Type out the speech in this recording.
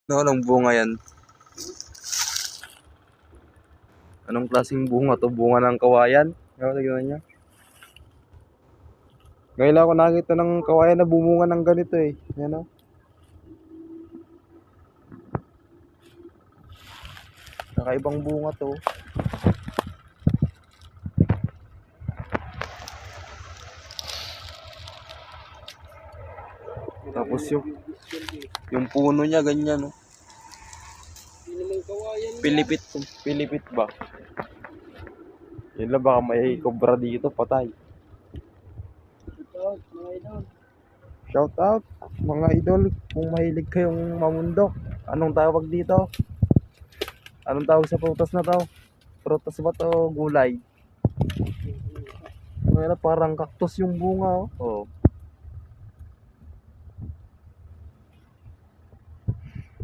No, anong bunga yan? Anong klaseng bunga to? Bunga ng kawayan? Tignan niya. Ngayon lang ako nakita ng kawayan na bumunga ng ganito eh. Yan o. Kakaibang bunga to. Tapos yung puno niya ganyan no. Pilipit, pilipit ba? Yun lang, baka may cobra dito, patay. Shout out mga idol, kung mahilig kayong mamundok. Anong tawag dito? Anong tawag sa prutas na to? Prutas ba to? Gulay? Parang cactus yung bunga oh.